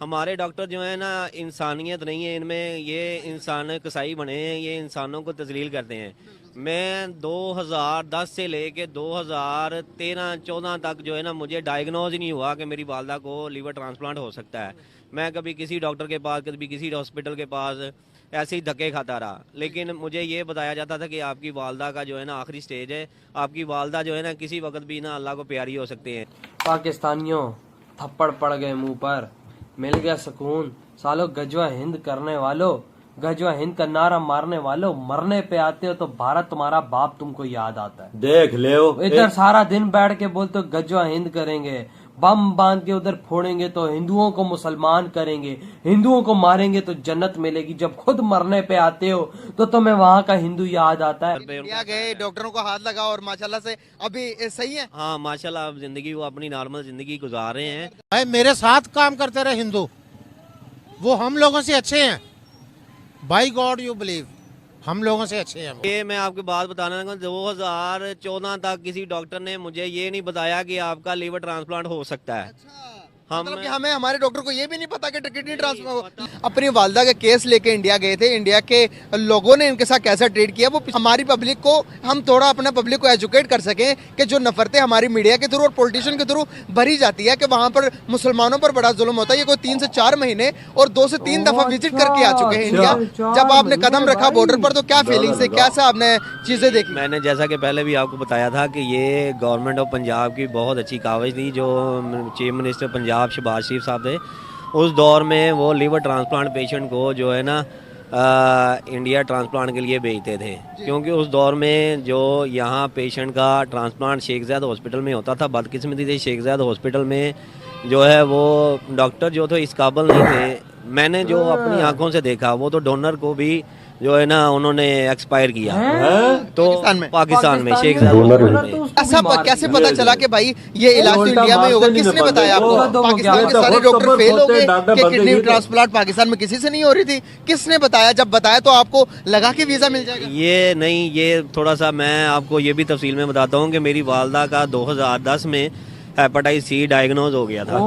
हमारे डॉक्टर जो है ना, इंसानियत नहीं है इनमें, ये इंसान कसाई बने हैं, ये इंसानों को तजलील करते हैं। मैं 2010 से लेके 2013-14 तक जो है ना, मुझे डायग्नोज ही नहीं हुआ कि मेरी वालदा को लीवर ट्रांसप्लांट हो सकता है। मैं कभी किसी डॉक्टर के पास, कभी किसी हॉस्पिटल के पास ऐसे ही धक्के खाता रहा, लेकिन मुझे ये बताया जाता था कि आपकी वालदा का जो है ना आखिरी स्टेज है, आपकी वालदा जो है ना किसी वक्त भी ना अल्लाह को प्यारी हो सकती है। पाकिस्तानियों, थप्पड़ पड़ गए मुंह पर, मिल गया सुकून। सालों गजवा हिंद करने वालों, गजवा हिंद का नारा मारने वालों, मरने पे आते हो तो भारत तुम्हारा बाप तुमको याद आता है। देख ले इधर सारा दिन बैठ के बोलते हो गजवा हिंद करेंगे, बम बांध के उधर फोड़ेंगे तो हिंदुओं को मुसलमान करेंगे, हिंदुओं को मारेंगे तो जन्नत मिलेगी। जब खुद मरने पे आते हो तो तुम्हें वहाँ का हिंदू याद आता है। इंडिया गए, डॉक्टरों को हाथ लगा और माशाल्लाह से अभी सही है। हाँ माशाल्लाह, अब जिंदगी वो अपनी नॉर्मल जिंदगी गुजार रहे हैं। भाई मेरे साथ काम करते रहे हिंदू, वो हम लोगों से अच्छे हैं। बाई गॉड यू बिलीव, हम लोगों से अच्छे हैं वो। ये मैं आपको बात बताना लगा, 2014 तक किसी डॉक्टर ने मुझे ये नहीं बताया कि आपका लीवर ट्रांसप्लांट हो सकता है। मतलब कि हमें, हमारे डॉक्टर को ये भी नहीं पता कि किडनी ट्रांसफर। अपनी वालदा का केस लेके इंडिया गए थे, इंडिया के लोगों ने इनके साथ कैसा ट्रीट किया, वो हमारी पब्लिक को, हम थोड़ा अपना पब्लिक को एजुकेट कर सकें कि जो नफरतें हमारी मीडिया के थ्रू और पॉलिटिशियन के थ्रू भरी जाती है कि वहाँ पर मुसलमानों पर बड़ा जुल्म होता है। ये कोई 3 से 4 महीने और 2 से 3 दफा विजिट करके आ चुके हैं इंडिया। जब आपने कदम रखा बॉर्डर पर तो क्या फीलिंग्स है, कैसा आपने चीजें देखी? मैंने जैसा कि पहले भी आपको बताया था कि ये गवर्नमेंट ऑफ पंजाब की बहुत अच्छी कावज थी। जो चीफ मिनिस्टर पंजाब शहबाज शरीफ साहब थे, उस दौर में वो लीवर ट्रांसप्लांट पेशेंट को जो है ना इंडिया ट्रांसप्लांट के लिए भेजते थे, क्योंकि उस दौर में जो यहाँ पेशेंट का ट्रांसप्लांट शेख ज़ायद हॉस्पिटल में होता था, बदकिस्मती से शेख ज़ायद हॉस्पिटल में जो है वो डॉक्टर जो थे इस काबिल नहीं थे। मैंने जो अपनी आंखों से देखा, वो तो डोनर को भी जो है ना उन्होंने एक्सपायर किया तो पाकिस्तान में शेख ज़ायद। ऐसा कैसे पता चला कि भाई ये इलाज तो इंडिया में होगा? किसने बताया आपको? पाकिस्तान के सारे डॉक्टर फेल हो गए कि किडनी ट्रांसप्लांट पाकिस्तान में किसी से नहीं हो रही थी? किसने बताया? जब बताया तो आपको लगा कि वीजा मिल जाएगा? ये नहीं, ये थोड़ा सा मैं आपको ये भी तफसील में बताता हूँ कि मेरी वालदा का 2010 में हेपेटाइटिस सी डायग्नोज हो गया था।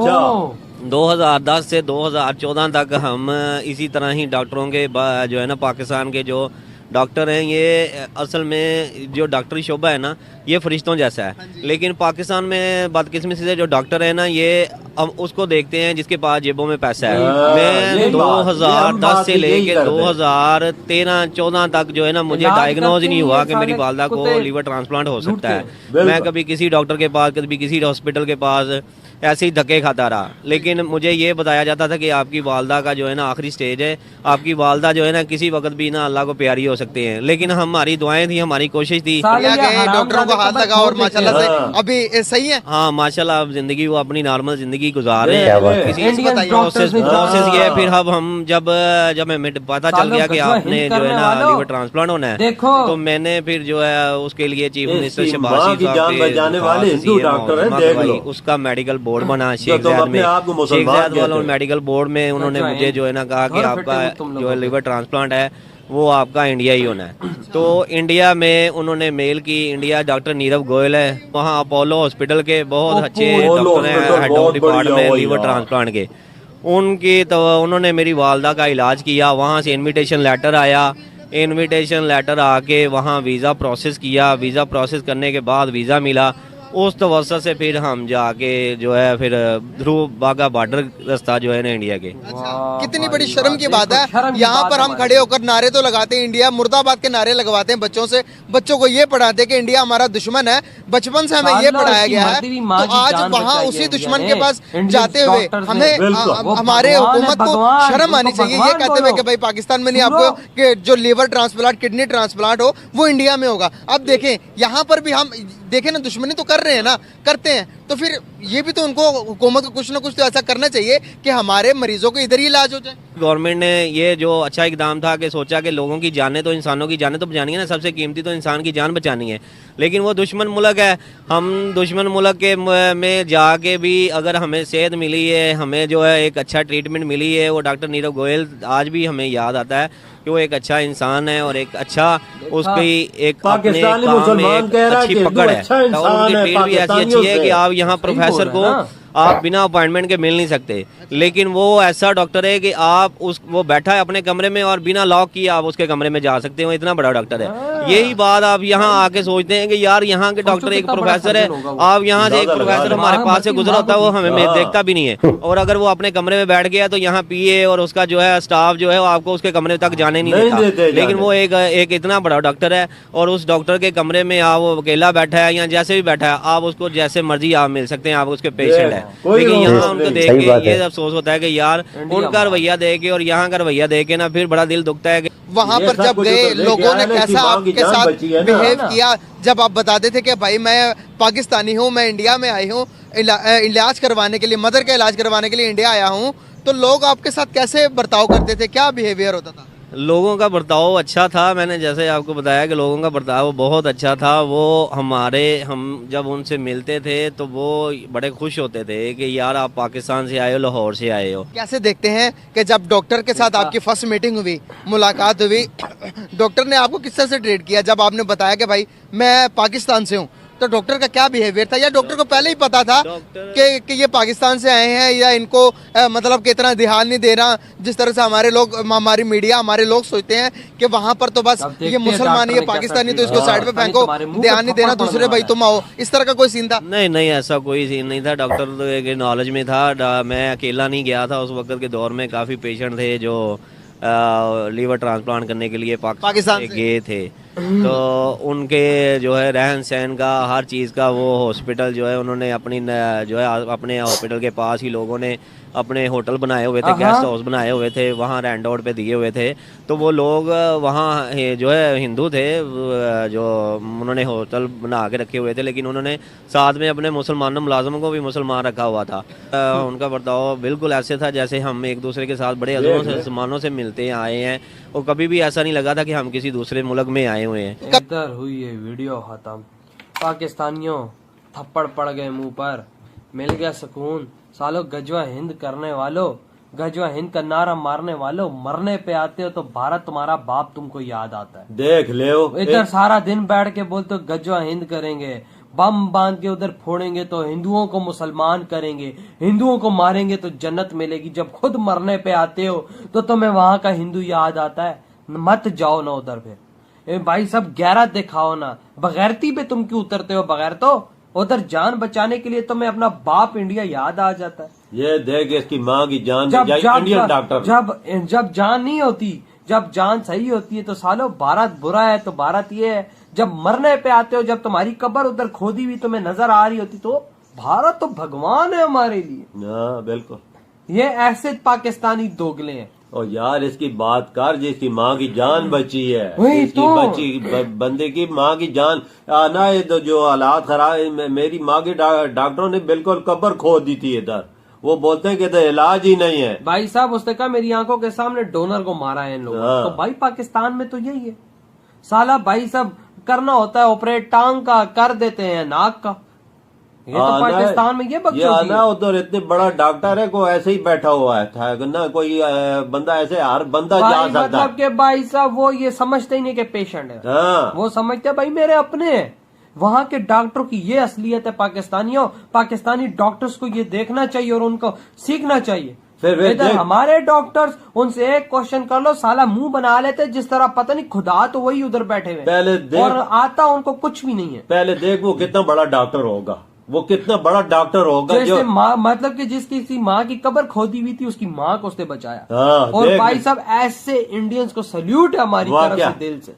2010 से 2014 तक हम इसी तरह ही डॉक्टरों के जो है ना, पाकिस्तान के जो डॉक्टर हैं, ये असल में जो डॉक्टरी शोबा है ना, ये फरिश्तों जैसा है। लेकिन पाकिस्तान में बदकिस्मती से जो डॉक्टर है ना, ये हम उसको देखते हैं जिसके पास जेबों में पैसा है। मैं 2010 से लेके 2013-14 तक जो है ना, मुझे डायग्नोज ही नहीं हुआ कि मेरी वालदा को लीवर ट्रांसप्लांट हो सकता है। मैं कभी किसी डॉक्टर के पास, कभी किसी हॉस्पिटल के पास ऐसे ही धक्के खाता रहा, लेकिन मुझे ये बताया जाता था कि आपकी वालदा का जो है ना आखिरी स्टेज है, आपकी वालदा जो है ना किसी वक्त भी ना अल्लाह को प्यारी हो सकती है। लेकिन हमारी दुआएं थी, हमारी कोशिश थी। डॉक्टरों को हाथ लगा और माशाल्लाह से अभी सही है। हाँ माशाल्लाह, अब जिंदगी वो अपनी नॉर्मल जिंदगी गुजार रहे हैं। प्रोसेस ये है। फिर अब हम जब हमें पता चल गया कि आपने जो है ना लीवर ट्रांसप्लांट होना है, तो मैंने फिर जो है उसके लिए चीफ मिनिस्टर शहबाज शरीफ साहब उसका मेडिकल बोर्ड बना शेख ज़ायद वालों मेडिकल बोर्ड में उन्होंने मुझे जो है ना कहा कि आपका जो है लीवर ट्रांसप्लांट है वो आपका इंडिया ही होना है। तो इंडिया में उन्होंने मेल की, इंडिया डॉक्टर नीरव गोयल है, वहाँ अपोलो हॉस्पिटल के बहुत अच्छे डॉक्टर हैं, head of department liver transplant के। उनकी तो उन्होंने मेरी वालदा का इलाज किया। वहाँ से इन्विटेशन लेटर आया, इन्विटेशन लेटर आके वहाँ वीज़ा प्रोसेस किया। वीज़ा प्रोसेस करने के बाद वीज़ा मिला। उस तवज्जो से फिर हम जाके जो है फिर थ्रू बागा बॉर्डर रास्ता जो है ना इंडिया के। कितनी बड़ी शर्म की बात है, यहाँ पर हम खड़े होकर नारे तो लगाते हैं, इंडिया मुर्दाबाद के नारे लगवाते हैं बच्चों से, बच्चों को ये पढ़ाते हैं कि इंडिया हमारा दुश्मन है। बचपन से हमें ये पढ़ाया गया है, तो आज वहाँ उसी दुश्मन के पास जाते हुए हमें, हमारे हुकूमत को शर्म आनी चाहिए ये कहते हुए कि भाई पाकिस्तान में नहीं, आपको कि जो लीवर ट्रांसप्लांट, किडनी ट्रांसप्लांट हो वो इंडिया में होगा। अब देखें यहाँ पर भी हम देखें ना, दुश्मनी तो कर रहे हैं ना, करते हैं, तो फिर ये भी तो उनको, हुकूमत को कुछ ना कुछ तो ऐसा करना चाहिए कि हमारे मरीजों को इधर ही इलाज हो जाए। गवर्नमेंट ने ये जो अच्छा इकदाम था कि सोचा कि लोगों की जानें तो, इंसानों की जानें तो बचानी है ना, सबसे कीमती तो इंसान की जान बचानी है। लेकिन वो दुश्मन मुल्क है, हम दुश्मन मुल्क के में जाके भी अगर हमें सेहत मिली है, हमें जो है एक अच्छा ट्रीटमेंट मिली है, वो डॉक्टर नीरव गोयल आज भी हमें याद आता है कि वो एक अच्छा इंसान है और एक अच्छा उसकी एक अपने काम में एक अच्छी पकड़ है। और उनकी ट्रीट भी ऐसी अच्छी है कि आप यहाँ प्रोफेसर को आप बिना अपॉइंटमेंट के मिल नहीं सकते, लेकिन वो ऐसा डॉक्टर है कि आप वो बैठा है अपने कमरे में और बिना लॉक किए आप उसके कमरे में जा सकते हो, इतना बड़ा डॉक्टर है। यही बात आप यहाँ आके सोचते हैं कि यार यहाँ के डॉक्टर एक प्रोफेसर है, आप यहाँ से एक प्रोफेसर हमारे पास से गुजरा होता है वो हमें देखता भी नहीं है, और अगर वो अपने कमरे में बैठ गया तो यहाँ पीए और उसका जो है स्टाफ जो है वो आपको उसके कमरे तक जाने नहीं देता। लेकिन वो एक इतना बड़ा डॉक्टर है और उस डॉक्टर के कमरे में आप वो अकेला बैठा है या जैसे भी बैठा है आप उसको जैसे मर्जी आप मिल सकते हैं, आप उसके पेशेंट है। लेकिन यहाँ उनको देख के ये अफसोस होता है कि यार उनका रवैया देख के और यहाँ का रवैया देख के ना फिर बड़ा दिल दुखता है कि वहां पर जब गए लोगों ने कैसा आपके साथ बिहेव किया, जब आप बताते थे कि भाई मैं पाकिस्तानी हूँ, मैं इंडिया में आई हूँ इलाज करवाने के लिए, मदर का इलाज करवाने के लिए इंडिया आया हूँ, तो लोग आपके साथ कैसे बर्ताव करते थे, क्या बिहेवियर होता था? लोगों का बर्ताव अच्छा था। मैंने जैसे आपको बताया कि लोगों का बर्ताव बहुत अच्छा था। वो हम जब उनसे मिलते थे तो वो बड़े खुश होते थे कि यार आप पाकिस्तान से आए हो, लाहौर से आए हो। कैसे देखते हैं कि जब डॉक्टर के साथ आपकी फर्स्ट मीटिंग हुई, मुलाकात हुई, डॉक्टर ने आपको किस तरह से ट्रीट किया? जब आपने बताया कि भाई मैं पाकिस्तान से हूँ, तो डॉक्टर का क्या बिहेवियर था, या डॉक्टर को पहले ही पता था कि ये पाकिस्तान से आए हैं, या इनको मतलब कि इतना ध्यान नहीं दे रहा, जिस तरह से हमारे लोग, हमारी मीडिया, हमारे लोग सोचते हैं कि वहाँ पर तो बस ये मुसलमान, ये पाकिस्तानी, तो इसको साइड पे फेंको, ध्यान नहीं देना, दूसरे भाई तुम आओ, इस तरह का कोई सीन था? नहीं, ऐसा कोई सीन नहीं था। डॉक्टर के नॉलेज में था, मैं अकेला नहीं गया था। उस वक्त के दौर में काफ़ी पेशेंट थे जो लीवर ट्रांसप्लांट करने के लिए पाकिस्तान गए थे, तो उनके जो है रहन सहन का, हर चीज़ का, वो हॉस्पिटल जो है उन्होंने अपनी जो है अपने हॉस्पिटल के पास ही लोगों ने अपने होटल बनाए हुए थे, गेस्ट हाउस बनाए हुए थे, वहाँ रेंट आउट पे दिए हुए थे। तो वो लोग वहाँ जो है हिंदू थे, जो उन्होंने होटल बना के रखे हुए थे, लेकिन उन्होंने साथ में अपने मुसलमानों मुलाजमों को भी मुसलमान रखा हुआ था। उनका बर्ताव बिल्कुल ऐसे था जैसे हम एक दूसरे के साथ बड़े अज़मों से मुसलमानों से मिलते आए हैं, और कभी भी ऐसा नहीं लगा था कि हम किसी दूसरे मुल्क में आए हुए हैं। इधर हुई ये वीडियो खत्म, पाकिस्तानियों थप्पड़ पड़ गए मुंह पर, मिल गया सुकून। सालों गजवा हिंद करने वालों, गजवा हिंद का नारा मारने वालों, मरने पे आते हो तो भारत तुम्हारा बाप तुमको याद आता है। देख ले इधर सारा दिन बैठ के बोलते हो गजवा हिंद करेंगे, बम बांध के उधर फोड़ेंगे तो हिंदुओं को मुसलमान करेंगे, हिंदुओं को मारेंगे तो जन्नत मिलेगी। जब खुद मरने पे आते हो तो तुम्हें वहां का हिंदू याद आता है। मत जाओ ना उधर, फिर भाई सब गैरत दिखाओ ना, बगैरती पे तुम क्यों उतरते हो? बगैर तो उधर जान बचाने के लिए तुम्हें अपना बाप इंडिया याद आ जाता है। ये देख इसकी माँ की जान इंडियन डॉक्टर, जब जान नहीं होती, जब जान सही होती है तो सालों भारत बुरा है तो भारत ये है। जब मरने पे आते हो, जब तुम्हारी कब्र उधर खोदी हुई तुम्हें नजर आ रही होती, तो भारत तो भगवान है हमारे लिए। हाँ बिल्कुल, ये ऐसे पाकिस्तानी दोगले हैं। और यार इसकी बात कर जिसकी माँ की जान बची है, इसकी तो बच्ची बंदे की माँ की जान आना है, तो जो हालात खराब, मेरी माँ की डॉक्टरों ने बिल्कुल कब्र खोद दी थी इधर। वो बोलते हैं कि तो इलाज ही नहीं है। भाई साहब उसने कहा मेरी आंखों के सामने डोनर को मारा है इन लोगों ने। तो भाई पाकिस्तान में तो यही है साला, भाई सब करना होता है ऑपरेट, टांग का कर देते हैं, नाक का। ये तो पाकिस्तान में ये बकचोदी है। उधर इतने बड़ा डॉक्टर है, को ऐसे ही बैठा हुआ है था ना, कोई बंदा ऐसे हर बंदा जा सकता। मतलब के भाई साहब वो ये समझते ही नहीं कि पेशेंट है। वो समझते भाई मेरे अपने हैं। वहां के डॉक्टरों की ये असलियत है पाकिस्तानियों। पाकिस्तानी डॉक्टर्स को ये देखना चाहिए और उनको सीखना चाहिए। फिर इधर हमारे डॉक्टर्स, उनसे एक क्वेश्चन कर लो, साला मुंह बना लेते जिस तरह पता नहीं खुदा तो वही उधर बैठे हुए, पहले देख, और आता उनको कुछ भी नहीं है। पहले देख वो कितना बड़ा डॉक्टर होगा, वो कितना बड़ा डॉक्टर होगा। जैसे मतलब कि जिसकी माँ की कब्र खोदी हुई थी उसकी माँ को उसने बचाया। और भाई साहब ऐसे इंडियंस को सल्यूट है हमारी तरफ से, दिल से।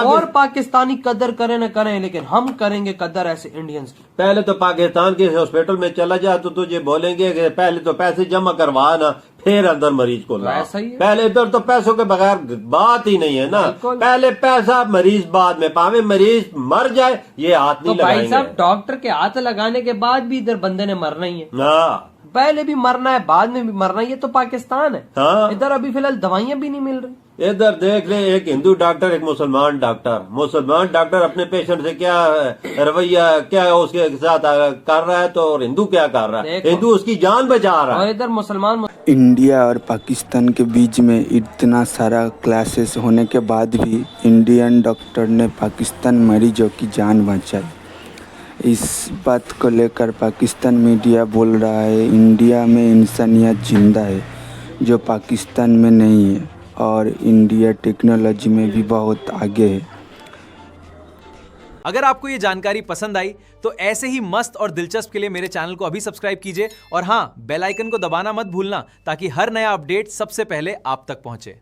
और पाकिस्तानी कदर करें न करें, लेकिन हम करेंगे कदर ऐसे इंडियंस की। पहले तो पाकिस्तान के हॉस्पिटल में चला जा तो तुझे बोलेंगे कि पहले तो पैसे जमा करवा ना, फिर अंदर मरीज को ला। पहले इधर तो पैसों के बगैर बात ही नहीं है ना। पहले पैसा, मरीज बाद में, पावे मरीज मर जाए ये हाथ नहीं लगाएंगे। भाई साहब डॉक्टर के हाथ लगाने के बाद भी इधर बंदे ने मरना ही है। पहले भी मरना है, बाद में भी मरना है। ये तो पाकिस्तान है। इधर अभी फिलहाल दवाइयां भी नहीं मिल रही। इधर देख ले, एक हिंदू डॉक्टर, एक मुसलमान डॉक्टर। मुसलमान डॉक्टर अपने पेशेंट से क्या रवैया, क्या उसके साथ कर रहा है, तो और हिंदू क्या कर रहा है? हिंदू उसकी जान बचा रहा है। और इधर मुसलमान। इंडिया और पाकिस्तान के बीच में इतना सारा क्लासेस होने के बाद भी इंडियन डॉक्टर ने पाकिस्तान मरीजों की जान बचाई। इस बात को लेकर पाकिस्तान मीडिया बोल रहा है इंडिया में इंसानियत जिंदा है, जो पाकिस्तान में नहीं है, और इंडिया टेक्नोलॉजी में भी बहुत आगे है। अगर आपको ये जानकारी पसंद आई तो ऐसे ही मस्त और दिलचस्प के लिए मेरे चैनल को अभी सब्सक्राइब कीजिए और हाँ, बेल आइकन को दबाना मत भूलना ताकि हर नया अपडेट सबसे पहले आप तक पहुंचे।